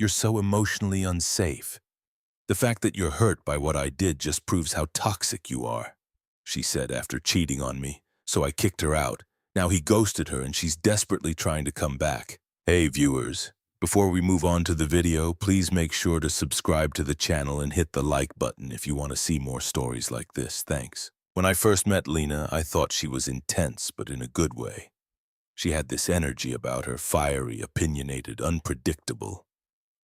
you're so emotionally unsafe. The fact that you're hurt by what I did just proves how toxic you are," she said after cheating on me, so I kicked her out. Now he ghosted her and she's desperately trying to come back. Hey viewers, before we move on to the video, please make sure to subscribe to the channel and hit the like button if you want to see more stories like this. Thanks. When I first met Lena, I thought she was intense, but in a good way. She had this energy about her, fiery, opinionated, unpredictable.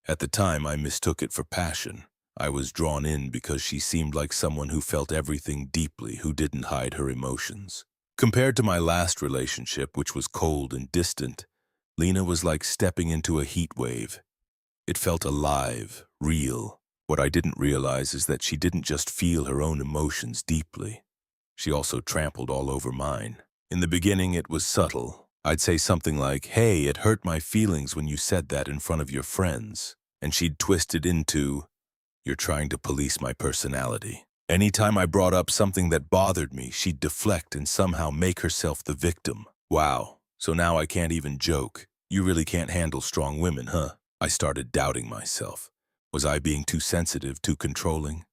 At the time, I mistook it for passion. I was drawn in because she seemed like someone who felt everything deeply, who didn't hide her emotions. Compared to my last relationship, which was cold and distant, Lena was like stepping into a heat wave. It felt alive, real. What I didn't realize is that she didn't just feel her own emotions deeply. She also trampled all over mine. In the beginning, it was subtle. I'd say something like, "Hey, it hurt my feelings when you said that in front of your friends." And she'd twist it into, "You're trying to police my personality." Anytime I brought up something that bothered me, she'd deflect and somehow make herself the victim. Wow, so now I can't even joke. You really can't handle strong women, huh? I started doubting myself. Was I being too sensitive, too controlling?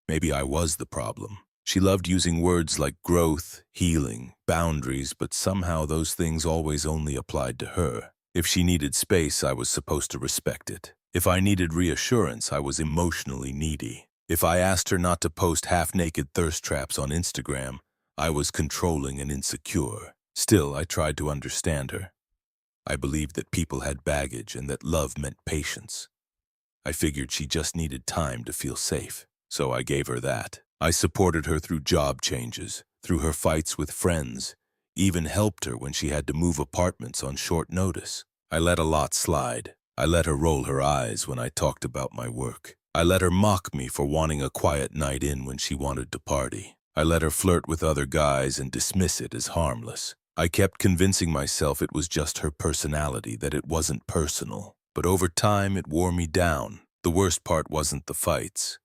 Maybe I was the problem. She loved using words like growth, healing, boundaries, but somehow those things always only applied to her. If she needed space, I was supposed to respect it. If I needed reassurance, I was emotionally needy. If I asked her not to post half-naked thirst traps on Instagram, I was controlling and insecure. Still, I tried to understand her. I believed that people had baggage and that love meant patience. I figured she just needed time to feel safe, so I gave her that. I supported her through job changes, through her fights with friends, even helped her when she had to move apartments on short notice. I let a lot slide. I let her roll her eyes when I talked about my work. I let her mock me for wanting a quiet night in when she wanted to party. I let her flirt with other guys and dismiss it as harmless. I kept convincing myself it was just her personality, that it wasn't personal. But over time, it wore me down. The worst part wasn't the fights.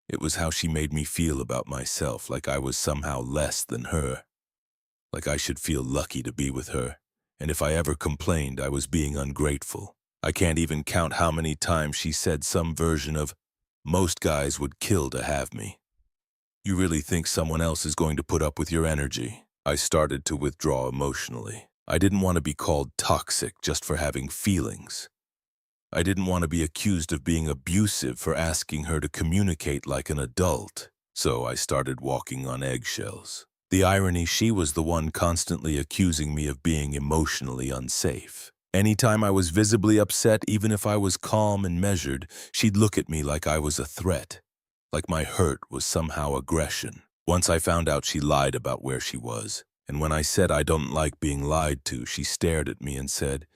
It was how she made me feel about myself, like I was somehow less than her. Like I should feel lucky to be with her. And if I ever complained, I was being ungrateful. I can't even count how many times she said some version of, "Most guys would kill to have me." You really think someone else is going to put up with your energy? I started to withdraw emotionally. I didn't want to be called toxic just for having feelings. I didn't want to be accused of being abusive for asking her to communicate like an adult. So I started walking on eggshells. The irony, she was the one constantly accusing me of being emotionally unsafe. Anytime I was visibly upset, even if I was calm and measured, she'd look at me like I was a threat, like my hurt was somehow aggression. Once I found out she lied about where she was, and when I said I don't like being lied to, she stared at me and said,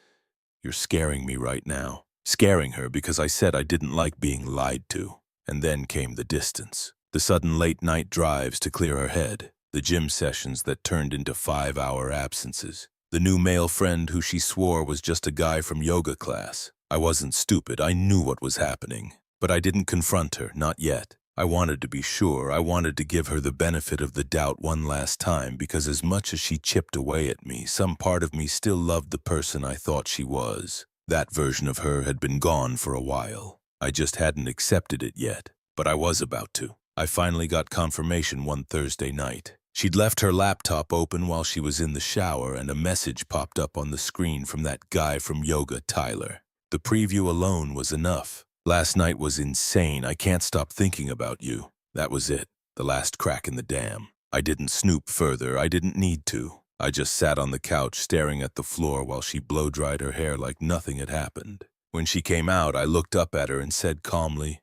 "You're scaring me right now." Scaring her because I said I didn't like being lied to. And then came the distance. The sudden late-night drives to clear her head. The gym sessions that turned into 5-hour absences. The new male friend who she swore was just a guy from yoga class. I wasn't stupid. I knew what was happening. But I didn't confront her, not yet. I wanted to be sure. I wanted to give her the benefit of the doubt one last time, because as much as she chipped away at me, some part of me still loved the person I thought she was. That version of her had been gone for a while. I just hadn't accepted it yet, but I was about to. I finally got confirmation one Thursday night. She'd left her laptop open while she was in the shower, and a message popped up on the screen from that guy from yoga, Tyler. The preview alone was enough. "Last night was insane. I can't stop thinking about you." That was it, the last crack in the dam. I didn't snoop further. I didn't need to. I just sat on the couch staring at the floor while she blow-dried her hair like nothing had happened. When she came out, I looked up at her and said calmly,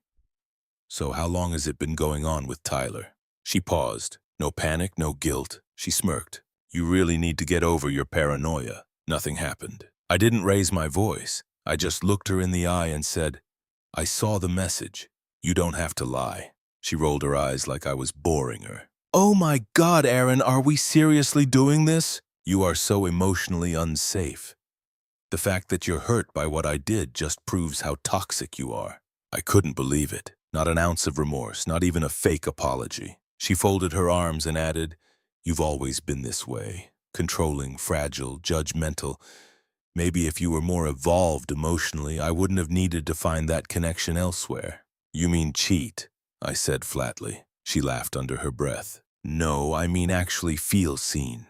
"So how long has it been going on with Tyler?" She paused. No panic, no guilt. She smirked. "You really need to get over your paranoia." Nothing happened. I didn't raise my voice. I just looked her in the eye and said, "I saw the message. You don't have to lie." She rolled her eyes like I was boring her. "Oh my God, Aaron, are we seriously doing this?" "You are so emotionally unsafe. The fact that you're hurt by what I did just proves how toxic you are." I couldn't believe it. Not an ounce of remorse, not even a fake apology. She folded her arms and added, "You've always been this way. Controlling, fragile, judgmental. Maybe if you were more evolved emotionally, I wouldn't have needed to find that connection elsewhere. You mean cheat, I said flatly. She laughed under her breath. No, I mean actually feel seen.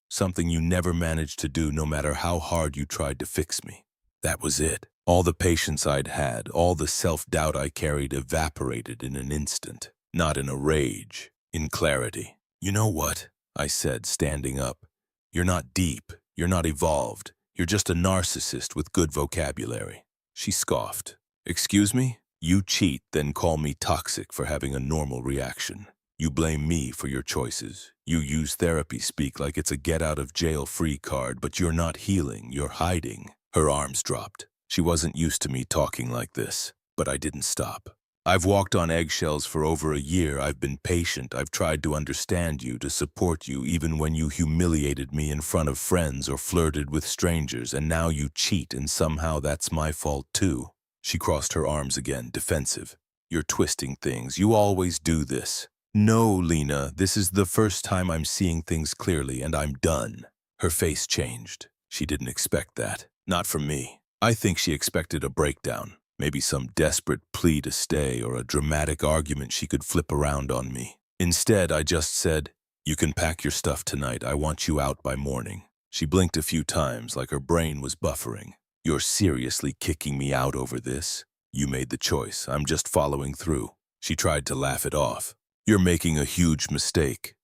Something you never managed to do no matter how hard you tried to fix me. That was it. All the patience I'd had, all the self-doubt I carried evaporated in an instant. Not in a rage, in clarity. You know what? I said, standing up. You're not deep. You're not evolved. You're just a narcissist with good vocabulary. She scoffed. Excuse me? You cheat, then call me toxic for having a normal reaction. You blame me for your choices. You use therapy speak like it's a get-out-of-jail-free card, but you're not healing, you're hiding. Her arms dropped. She wasn't used to me talking like this, but I didn't stop. I've walked on eggshells for over a year. I've been patient. I've tried to understand you, to support you, even when you humiliated me in front of friends or flirted with strangers, and now you cheat, and somehow that's my fault too. She crossed her arms again, defensive. You're twisting things. You always do this. No, Lena, this is the first time I'm seeing things clearly, and I'm done. Her face changed. She didn't expect that. Not from me. I think she expected a breakdown. Maybe some desperate plea to stay or a dramatic argument she could flip around on me. Instead, I just said, you can pack your stuff tonight. I want you out by morning. She blinked a few times like her brain was buffering. You're seriously kicking me out over this? You made the choice. I'm just following through. She tried to laugh it off. You're making a huge mistake.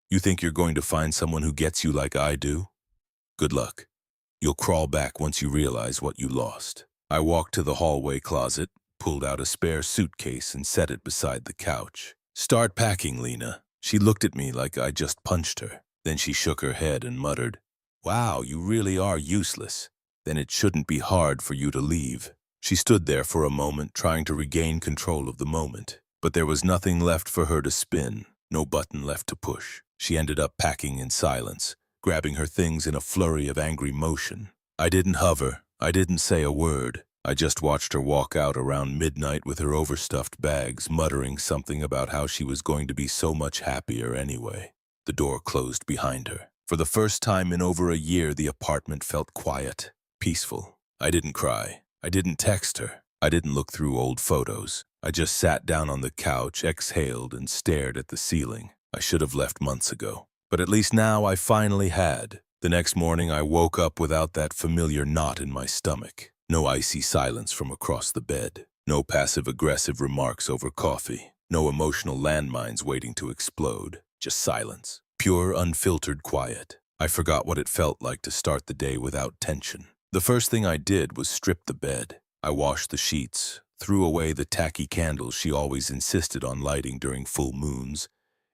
You think you're going to find someone who gets you like I do? Good luck. You'll crawl back once you realize what you lost. I walked to the hallway closet, pulled out a spare suitcase and set it beside the couch. Start packing, Lena. She looked at me like I just punched her. Then she shook her head and muttered, Wow, you really are useless. Then it shouldn't be hard for you to leave. She stood there for a moment, trying to regain control of the moment. But there was nothing left for her to spin, no button left to push. She ended up packing in silence, grabbing her things in a flurry of angry motion. I didn't hover. I didn't say a word. I just watched her walk out around midnight with her overstuffed bags, muttering something about how she was going to be so much happier anyway. The door closed behind her. For the first time in over a year, the apartment felt quiet, peaceful. I didn't cry. I didn't text her. I didn't look through old photos. I just sat down on the couch, exhaled, and stared at the ceiling. I should have left months ago. But at least now I finally had. The next morning I woke up without that familiar knot in my stomach. No icy silence from across the bed. No passive-aggressive remarks over coffee. No emotional landmines waiting to explode. Just silence. Pure, unfiltered quiet. I forgot what it felt like to start the day without tension. The first thing I did was strip the bed. I washed the sheets, threw away the tacky candles she always insisted on lighting during full moons,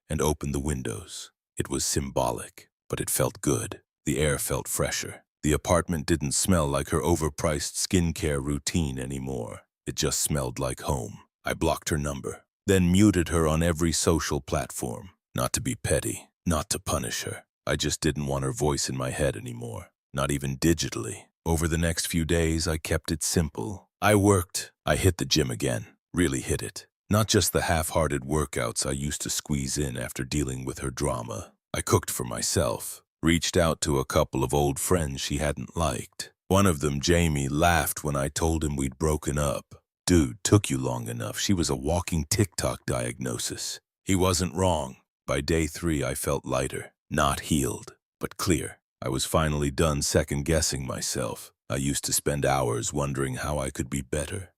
and opened the windows. It was symbolic, but it felt good. The air felt fresher. The apartment didn't smell like her overpriced skincare routine anymore. It just smelled like home. I blocked her number, then muted her on every social platform. Not to be petty, not to punish her. I just didn't want her voice in my head anymore, not even digitally. Over the next few days, I kept it simple. I worked. I hit the gym again. Really hit it. Not just the half-hearted workouts I used to squeeze in after dealing with her drama. I cooked for myself. Reached out to a couple of old friends she hadn't liked. One of them, Jamie, laughed when I told him we'd broken up. Dude, took you long enough. She was a walking TikTok diagnosis. He wasn't wrong. By day 3, I felt lighter. Not healed, but clear. I was finally done second-guessing myself. I used to spend hours wondering how I could be better,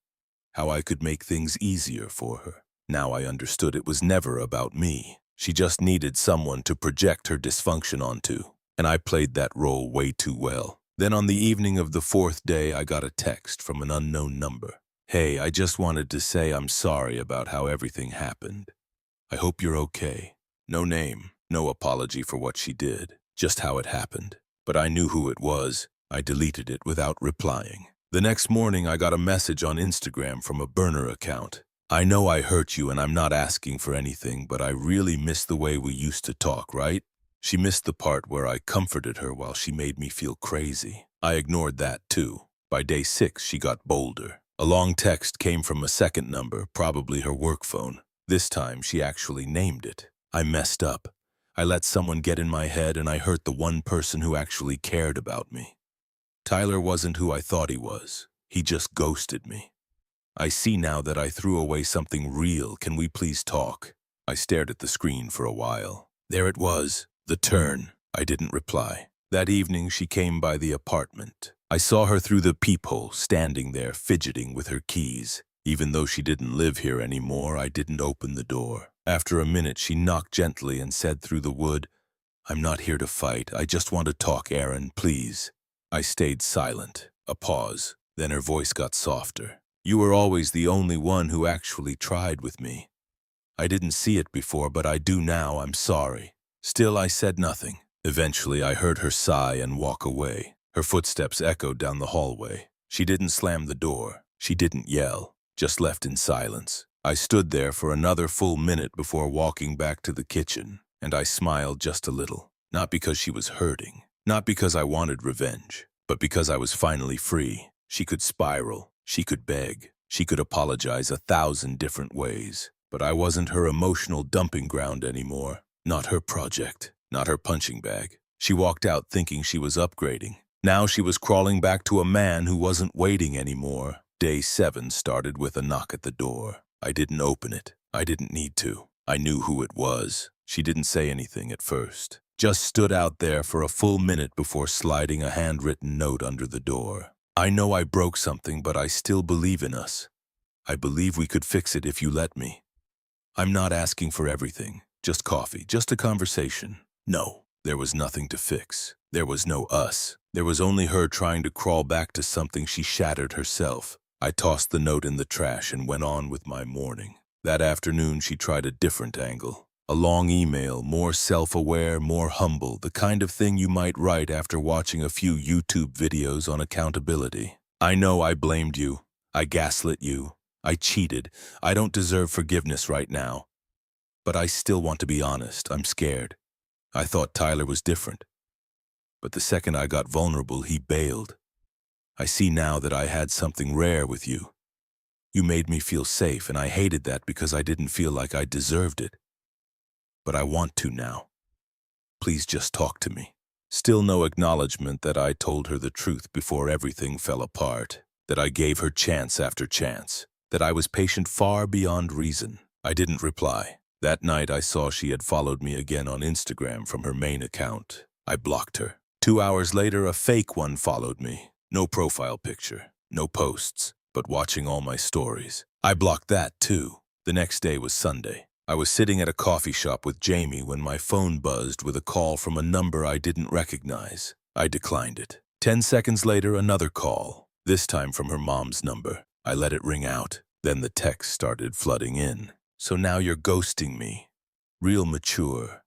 how I could make things easier for her. Now I understood it was never about me. She just needed someone to project her dysfunction onto, and I played that role way too well. Then on the evening of the 4th day, I got a text from an unknown number. Hey, I just wanted to say I'm sorry about how everything happened. I hope you're okay. No name, no apology for what she did, just how it happened. But I knew who it was. I deleted it without replying. The next morning, I got a message on Instagram from a burner account. I know I hurt you and I'm not asking for anything, but I really miss the way we used to talk, right? She missed the part where I comforted her while she made me feel crazy. I ignored that too. By day 6, she got bolder. A long text came from a second number, probably her work phone. This time, she actually named it. I messed up. I let someone get in my head and I hurt the one person who actually cared about me. Tyler wasn't who I thought he was. He just ghosted me. I see now that I threw away something real. Can we please talk? I stared at the screen for a while. There it was, the turn. I didn't reply. That evening she came by the apartment. I saw her through the peephole, standing there, fidgeting with her keys. Even though she didn't live here anymore, I didn't open the door. After a minute, she knocked gently and said through the wood, "I'm not here to fight. I just want to talk, Aaron, please." I stayed silent. A pause. Then her voice got softer. "You were always the only one who actually tried with me. I didn't see it before, but I do now. I'm sorry." Still, I said nothing. Eventually, I heard her sigh and walk away. Her footsteps echoed down the hallway. She didn't slam the door. She didn't yell. Just left in silence. I stood there for another full minute before walking back to the kitchen, and I smiled just a little. Not because she was hurting, not because I wanted revenge, but because I was finally free. She could spiral, she could beg, she could apologize 1,000 different ways, but I wasn't her emotional dumping ground anymore. Not her project, not her punching bag. She walked out thinking she was upgrading. Now she was crawling back to a man who wasn't waiting anymore. Day 7 started with a knock at the door. I didn't open it. I didn't need to. I knew who it was. She didn't say anything at first. Just stood out there for a full minute before sliding a handwritten note under the door. "I know I broke something, but I still believe in us. I believe we could fix it if you let me. I'm not asking for everything. Just coffee, just a conversation." No, there was nothing to fix. There was no us. There was only her trying to crawl back to something she shattered herself. I tossed the note in the trash and went on with my morning. That afternoon, she tried a different angle. A long email, more self-aware, more humble, the kind of thing you might write after watching a few YouTube videos on accountability. "I know I blamed you. I gaslit you. I cheated. I don't deserve forgiveness right now. But I still want to be honest. I'm scared. I thought Tyler was different. But the second I got vulnerable, he bailed. I see now that I had something rare with you. You made me feel safe, and I hated that because I didn't feel like I deserved it. But I want to now. Please just talk to me." Still no acknowledgement that I told her the truth before everything fell apart, that I gave her chance after chance, that I was patient far beyond reason. I didn't reply. That night I saw she had followed me again on Instagram from her main account. I blocked her. 2 hours later, a fake one followed me. No profile picture, no posts, but watching all my stories. I blocked that too. The next day was Sunday. I was sitting at a coffee shop with Jamie when my phone buzzed with a call from a number I didn't recognize. I declined it. 10 seconds later, another call, this time from her mom's number. I let it ring out. Then the text started flooding in. "So now you're ghosting me. Real mature.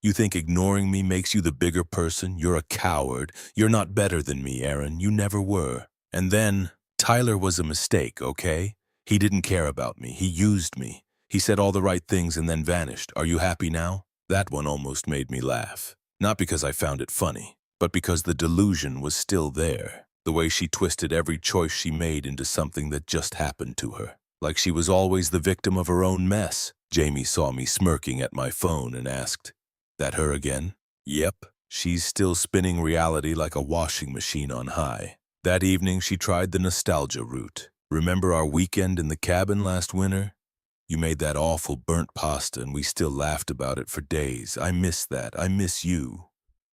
You think ignoring me makes you the bigger person? You're a coward. You're not better than me, Aaron. You never were. And then, Tyler was a mistake, okay? He didn't care about me. He used me. He said all the right things and then vanished. Are you happy now?" That one almost made me laugh. Not because I found it funny, but because the delusion was still there. The way she twisted every choice she made into something that just happened to her. Like she was always the victim of her own mess. Jamie saw me smirking at my phone and asked, "That her again?" Yep, she's still spinning reality like a washing machine on high. That evening, she tried the nostalgia route. "Remember our weekend in the cabin last winter? You made that awful burnt pasta and we still laughed about it for days. I miss that. I miss you.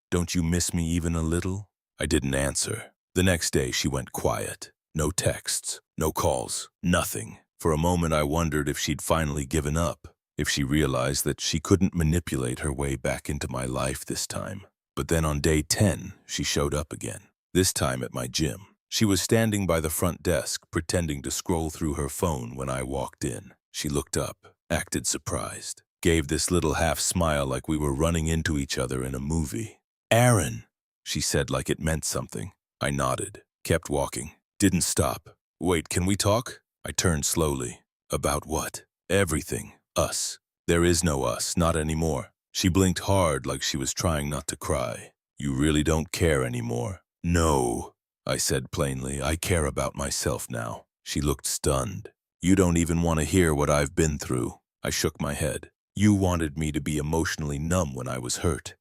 Don't you miss me even a little?" I didn't answer. The next day, she went quiet. No texts, no calls, nothing. For a moment, I wondered if she'd finally given up, if she realized that she couldn't manipulate her way back into my life this time. But then on day 10, she showed up again, this time at my gym. She was standing by the front desk, pretending to scroll through her phone when I walked in. She looked up, acted surprised, gave this little half smile like we were running into each other in a movie. "Aaron," she said like it meant something. I nodded, kept walking, didn't stop. "Wait, can we talk?" I turned slowly. "About what?" "Everything. Us. There is no us, not anymore." She blinked hard like she was trying not to cry. "You really don't care anymore?" "No," I said plainly. "I care about myself now." She looked stunned. "You don't even want to hear what I've been through." I shook my head. "You wanted me to be emotionally numb when I was hurt.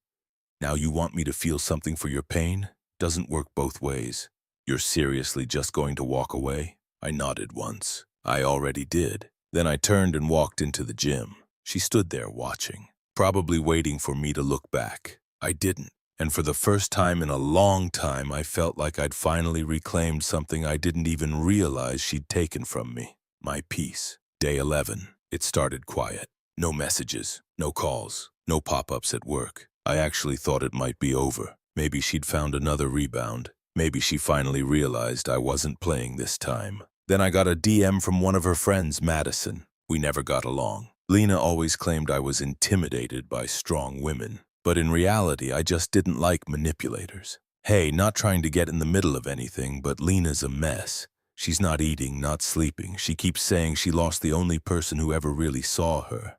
Now you want me to feel something for your pain? Doesn't work both ways." You're seriously just going to walk away? I nodded once. I already did. Then I turned and walked into the gym. She stood there watching, probably waiting for me to look back. I didn't. And for the first time in a long time, I felt like I'd finally reclaimed something I didn't even realize she'd taken from me. My peace. Day 11. It started quiet. No messages, no calls, no pop-ups at work. I actually thought it might be over. Maybe she'd found another rebound. Maybe she finally realized I wasn't playing this time. Then I got a DM from one of her friends, Madison. We never got along. Lena always claimed I was intimidated by strong women. But in reality, I just didn't like manipulators. Hey, not trying to get in the middle of anything, but Lena's a mess. She's not eating, not sleeping. She keeps saying she lost the only person who ever really saw her.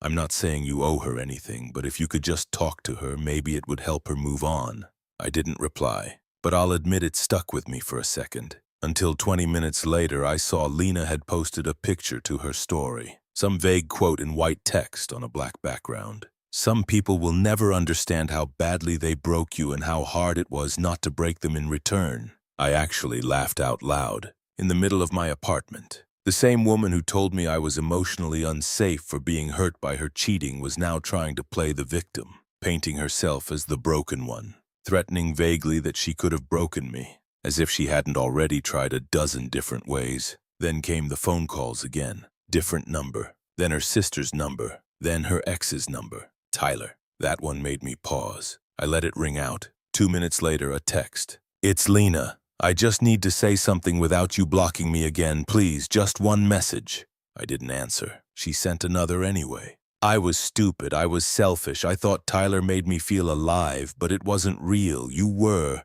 I'm not saying you owe her anything, but if you could just talk to her, maybe it would help her move on. I didn't reply, but I'll admit it stuck with me for a second. Until 20 minutes later, I saw Lena had posted a picture to her story. Some vague quote in white text on a black background. Some people will never understand how badly they broke you and how hard it was not to break them in return. I actually laughed out loud, in the middle of my apartment. The same woman who told me I was emotionally unsafe for being hurt by her cheating was now trying to play the victim, painting herself as the broken one, threatening vaguely that she could have broken me, as if she hadn't already tried a dozen different ways. Then came the phone calls again. Different number, then her sister's number, then her ex's number. Tyler. That one made me pause. I let it ring out. 2 minutes later, a text. It's Lena. I just need to say something without you blocking me again, please. Just one message. I didn't answer. She sent another anyway. I was stupid. I was selfish. I thought Tyler made me feel alive, but it wasn't real. You were.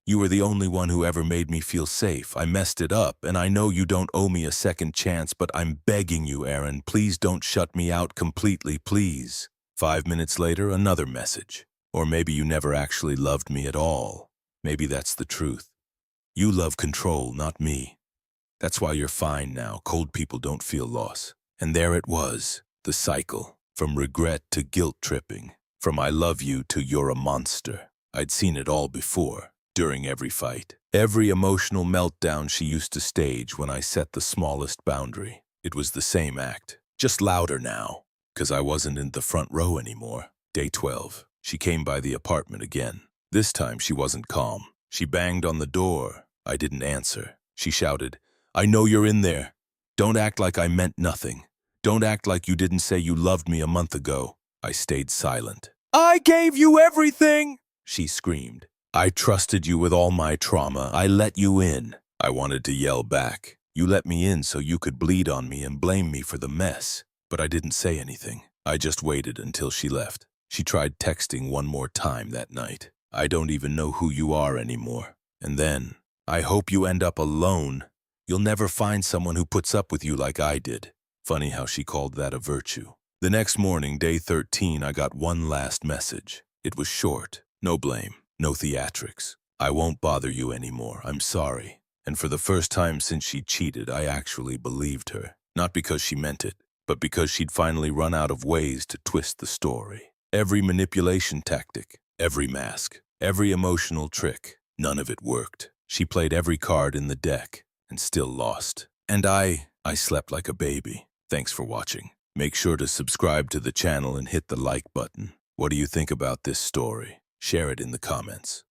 You were the only one who ever made me feel safe. I messed it up, and I know you don't owe me a second chance, but I'm begging you, Aaron, please don't shut me out completely, please. 5 minutes later, another message. Or maybe you never actually loved me at all. Maybe that's the truth. You love control, not me. That's why you're fine now. Cold people don't feel loss. And there it was, the cycle, from regret to guilt tripping, from I love you to you're a monster. I'd seen it all before, during every fight. Every emotional meltdown she used to stage when I set the smallest boundary. It was the same act, just louder now. 'Cause I wasn't in the front row anymore. Day 12. She came by the apartment again. This time she wasn't calm. She banged on the door. I didn't answer. She shouted, I know you're in there. Don't act like I meant nothing. Don't act like you didn't say you loved me a month ago. I stayed silent. I gave you everything, she screamed. I trusted you with all my trauma. I let you in. I wanted to yell back. You let me in so you could bleed on me and blame me for the mess. But I didn't say anything. I just waited until she left. She tried texting one more time that night. I don't even know who you are anymore. And then, I hope you end up alone. You'll never find someone who puts up with you like I did. Funny how she called that a virtue. The next morning, day 13, I got one last message. It was short. No blame. No theatrics. I won't bother you anymore. I'm sorry. And for the first time since she cheated, I actually believed her. Not because she meant it, but because she'd finally run out of ways to twist the story. Every manipulation tactic, every mask, every emotional trick, none of it worked. She played every card in the deck and still lost. And I slept like a baby. Thanks for watching. Make sure to subscribe to the channel and hit the like button. What do you think about this story? Share it in the comments.